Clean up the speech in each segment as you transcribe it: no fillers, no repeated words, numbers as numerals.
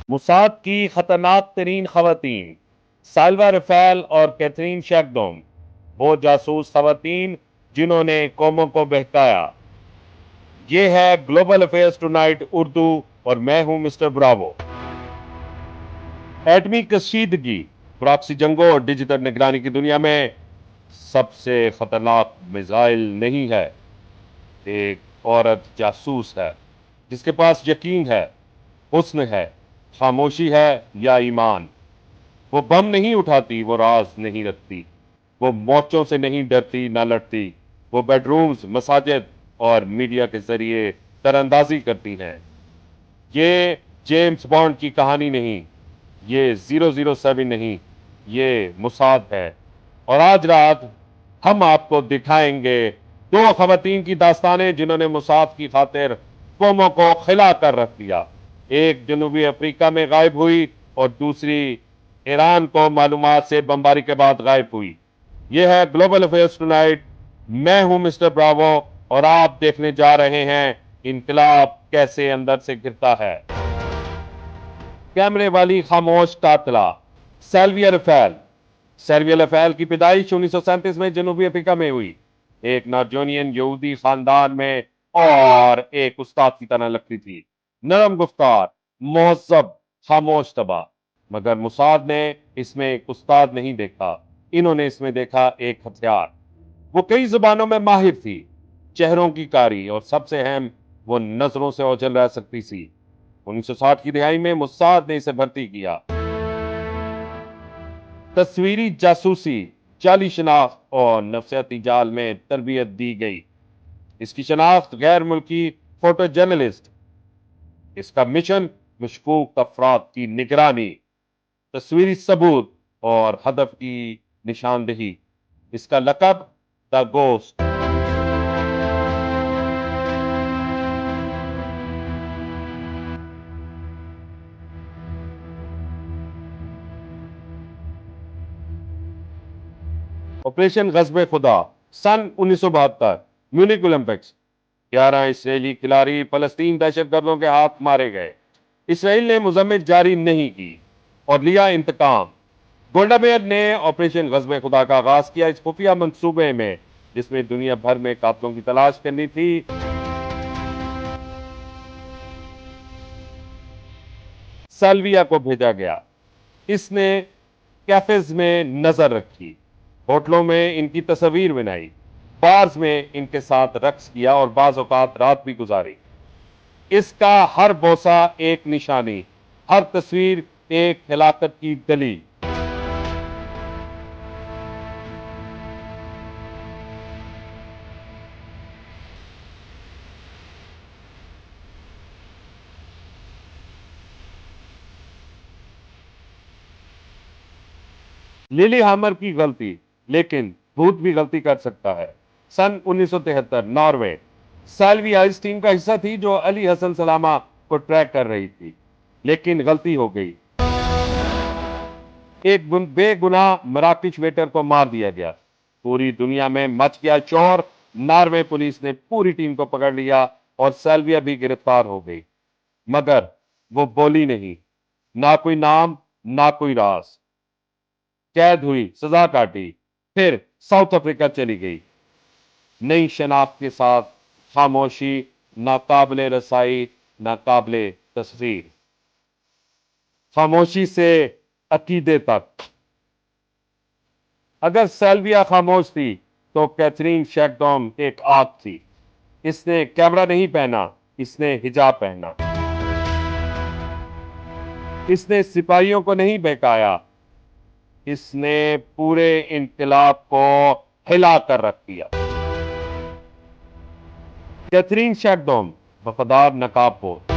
Mossad کی خطرناک ترین خواتین سالوا رفیل اور کیتھرین شیکڈوم، وہ جاسوس خواتین جنہوں نے قوموں کو بہکایا۔ یہ ہے گلوبل افیئرز ٹونائٹ اردو اور میں ہوں مسٹر براوو۔ ایٹمی کشیدگی، پراکسی جنگوں اور ڈیجیٹل نگرانی کی دنیا میں سب سے خطرناک میزائل نہیں ہے، ایک عورت جاسوس ہے جس کے پاس یقین ہے، حسن ہے، خاموشی ہے یا ایمان۔ وہ بم نہیں اٹھاتی، وہ راز نہیں رکھتی، وہ مورچوں سے نہیں ڈرتی نہ لڑتی، وہ بیڈ رومز، مساجد اور میڈیا کے ذریعے تراندازی کرتی ہیں۔ یہ جیمز بانڈ کی کہانی نہیں، یہ 007 نہیں، یہ موساد ہے۔ اور آج رات ہم آپ کو دکھائیں گے دو خواتین کی داستانیں جنہوں نے موساد کی خاطر قوموں کو کھلا کر رکھ دیا۔ ایک جنوبی افریقہ میں غائب ہوئی اور دوسری ایران کو معلومات سے بمباری کے بعد غائب ہوئی۔ یہ ہے گلوبل افیئرز ٹونائٹ، میں ہوں مسٹر براوو اور آپ دیکھنے جا رہے ہیں انقلاب کیسے اندر سے گرتا ہے۔ کیمرے والی خاموش قاتلہ سیلویا رفیل۔ سیلویا رفیل کی پیدائش 1937 میں جنوبی افریقہ میں ہوئی، ایک نارجونین یہودی خاندان میں، اور ایک استاد کی طرح لگتی تھی، نرم گفتار، مہذب، خاموش طبع۔ مگر موساد نے اس میں ایک استاد نہیں دیکھا، انہوں نے اس میں دیکھا ایک ہتھیار۔ وہ کئی زبانوں میں ماہر تھی، چہروں کی کاری، اور سب سے اہم، وہ نظروں سے اوجھل رہ سکتی تھی۔ 1960 کی دہائی میں موساد نے اسے بھرتی کیا۔ تصویری جاسوسی، جعلی شناخت اور نفسیاتی جال میں تربیت دی گئی۔ اس کی شناخت غیر ملکی فوٹو جرنلسٹ، اس کا مشن مشکوک افراد کی نگرانی، تصویری ثبوت اور ہدف کی نشاندہی۔ اس کا لقب دا گوسٹ۔ آپریشن غضب خدا، سن 1972 میونک اولمپکس۔ 11 اسرائیلی کھلاڑی فلسطین دہشت گردوں کے ہاتھ مارے گئے۔ اسرائیل نے مذمت جاری نہیں کی اور لیا انتقام۔ گولڈا میئر نے آپریشن غضب خدا کا آغاز کیا اس خفیہ منصوبے میں جس میں دنیا بھر میں قاتلوں کی تلاش کرنی تھی۔ سالویا کو بھیجا گیا۔ اس نے کیفز میں نظر رکھی، ہوٹلوں میں ان کی تصاویر بنائی، بارز میں ان کے ساتھ رقص کیا اور بعض اوقات رات بھی گزاری۔ اس کا ہر بوسہ ایک نشانی، ہر تصویر ایک ہلاکت کی دلیل۔ لیلی ہامر کی غلطی، لیکن بھوت بھی غلطی کر سکتا ہے۔ سن 1973 ناروے۔ سالویا اس ٹیم کا حصہ تھی جو علی حسن سلامہ کو ٹریک کر رہی تھی، لیکن غلطی ہو گئی۔ ایک بے گناہ مراکش ویٹر کو مار دیا گیا۔ پوری دنیا میں مچ گیا شور۔ ناروے پولیس نے پوری ٹیم کو پکڑ لیا اور سالویا بھی گرفتار ہو گئی، مگر وہ بولی نہیں، نہ کوئی نام، نہ کوئی راز۔ قید ہوئی، سزا کاٹی، پھر ساؤتھ افریقہ چلی گئی، نئی شناخت کے ساتھ، خاموشی، ناقابل رسائی، ناقابل تصویر۔ خاموشی سے عقیدے تک۔ اگر سیلویا خاموش تھی تو کیتھرین شیکڈوم ایک آگ تھی۔ اس نے کیمرہ نہیں پہنا، اس نے حجاب پہنا۔ اس نے سپاہیوں کو نہیں بہکایا، اس نے پورے انقلاب کو ہلا کر رکھ دیا۔ کیتھرین شیکڈوم، وفادار نقاب پوش۔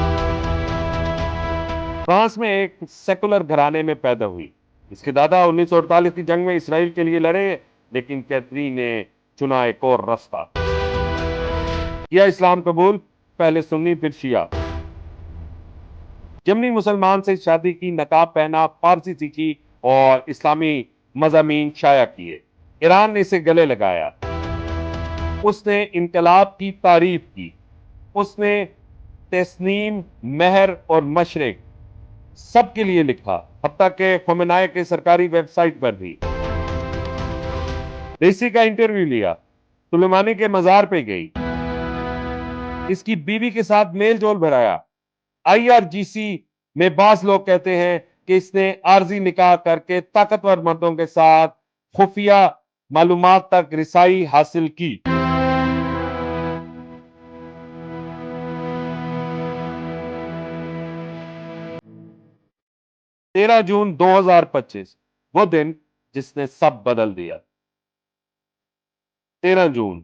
فرانس میں ایک سیکولر گھرانے میں پیدا ہوئی۔ اس کے دادا 1948 کی جنگ میں اسرائیل کے لیے لڑے، لیکن کیتھرین نے چنا ایک اور راستہ۔ کیا اسلام قبول، پہلے سنی پھر شیعہ۔ یمنی مسلمان سے شادی کی، نقاب پہنا، فارسی سیکھی اور اسلامی مضامین شائع کیے۔ ایران نے اسے گلے لگایا۔ اس نے انقلاب کی تعریف کی۔ اس نے تسنیم، مہر اور مشرق سب کے لیے لکھا، حتیٰ کہ خمینائی کے سرکاری ویب سائٹ پر بھی۔ رئیسی کا انٹرویو لیا، سلیمانی کے مزار پہ گئی، اس کی بیوی کے ساتھ میل جول بھرایا۔ آئی آر جی سی میں بعض لوگ کہتے ہیں کہ اس نے عارضی نکاح کر کے طاقتور مردوں کے ساتھ خفیہ معلومات تک رسائی حاصل کی۔ 13 جون 2025، وہ دن جس نے سب بدل دیا۔ 13 جون،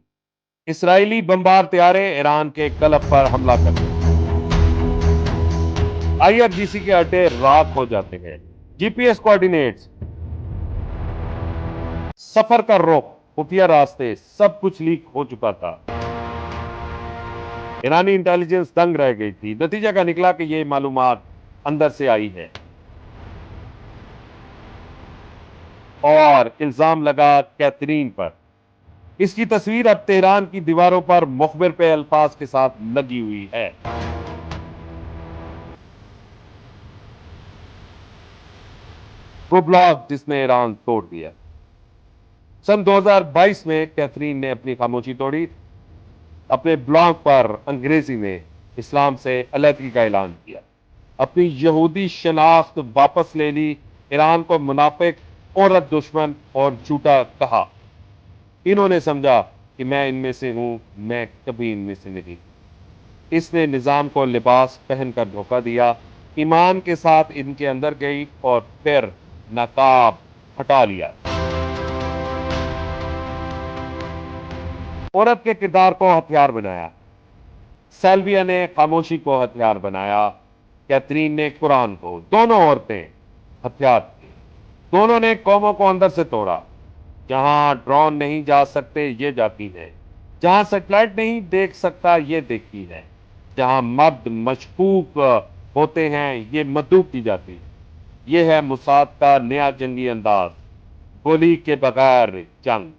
اسرائیلی بمبار طیارے ایران کے قلب پر حملہ کرتے ہیں۔ آئی آر جی سی کے اڈے راکھ ہو جاتے ہیں، جی پی ایس کوارڈینیٹس، سفر کا رخ، خفیہ راستے، سب کچھ لیک ہو چکا تھا۔ ایرانی انٹیلیجنس دنگ رہ گئی تھی۔ نتیجہ کا نکلا کہ یہ معلومات اندر سے آئی ہے، اور الزام لگا کیتھرین پر۔ اس کی تصویر اب تہران کی دیواروں پر مخبر پہ الفاظ کے ساتھ لگی ہوئی ہے۔ وہ بلاگ جس نے ایران توڑ دیا۔ سن 2022 میں کیتھرین نے اپنی خاموشی توڑی، اپنے بلاگ پر انگریزی میں اسلام سے علیحدگی کا اعلان کیا، اپنی یہودی شناخت واپس لے لی، ایران کو منافق، عورت دشمن اور جھوٹا کہا۔ انہوں نے سمجھا کہ میں ان میں سے ہوں، میں کبھی ان میں سے نہیں۔ اس نے نظام کو لباس پہن کر دھوکہ دیا، ایمان کے ساتھ ان کے اندر گئی اور پھر نقاب ہٹا لیا۔ عورت کے کردار کو ہتھیار بنایا۔ سیلویا نے خاموشی کو ہتھیار بنایا، کیتھرین نے قرآن کو۔ دونوں عورتیں ہتھیار تھیں، دونوں نے قوموں کو اندر سے توڑا۔ جہاں ڈرون نہیں جا سکتے یہ جاتی ہے، جہاں سیٹلائٹ نہیں دیکھ سکتا یہ دیکھتی ہے، جہاں مرد مشکوک ہوتے ہیں یہ مدعو کی جاتی ہے۔ یہ ہے موساد کا نیا جنگی انداز، گولی کے بغیر جنگ۔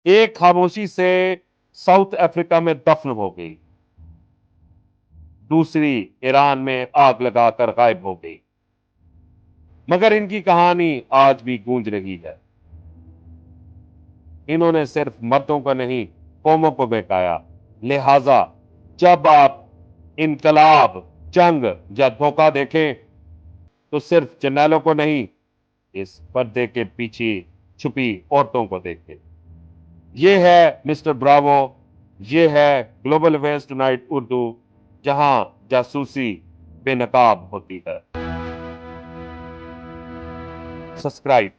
ایک خاموشی سے ساؤتھ افریقہ میں دفن ہو گئی، دوسری ایران میں آگ لگا کر غائب ہو گئی، مگر ان کی کہانی آج بھی گونج رہی ہے۔ انہوں نے صرف مردوں کو نہیں، قوموں کو بہکایا۔ لہذا جب آپ انقلاب، جنگ یا دھوکہ دیکھیں تو صرف جرنیلوں کو نہیں، اس پردے کے پیچھے چھپی عورتوں کو دیکھیں۔ یہ ہے مسٹر براوو، یہ ہے گلوبل افیئرز ٹونائٹ اردو، جہاں جاسوسی بے نقاب ہوتی ہے۔ سبسکرائب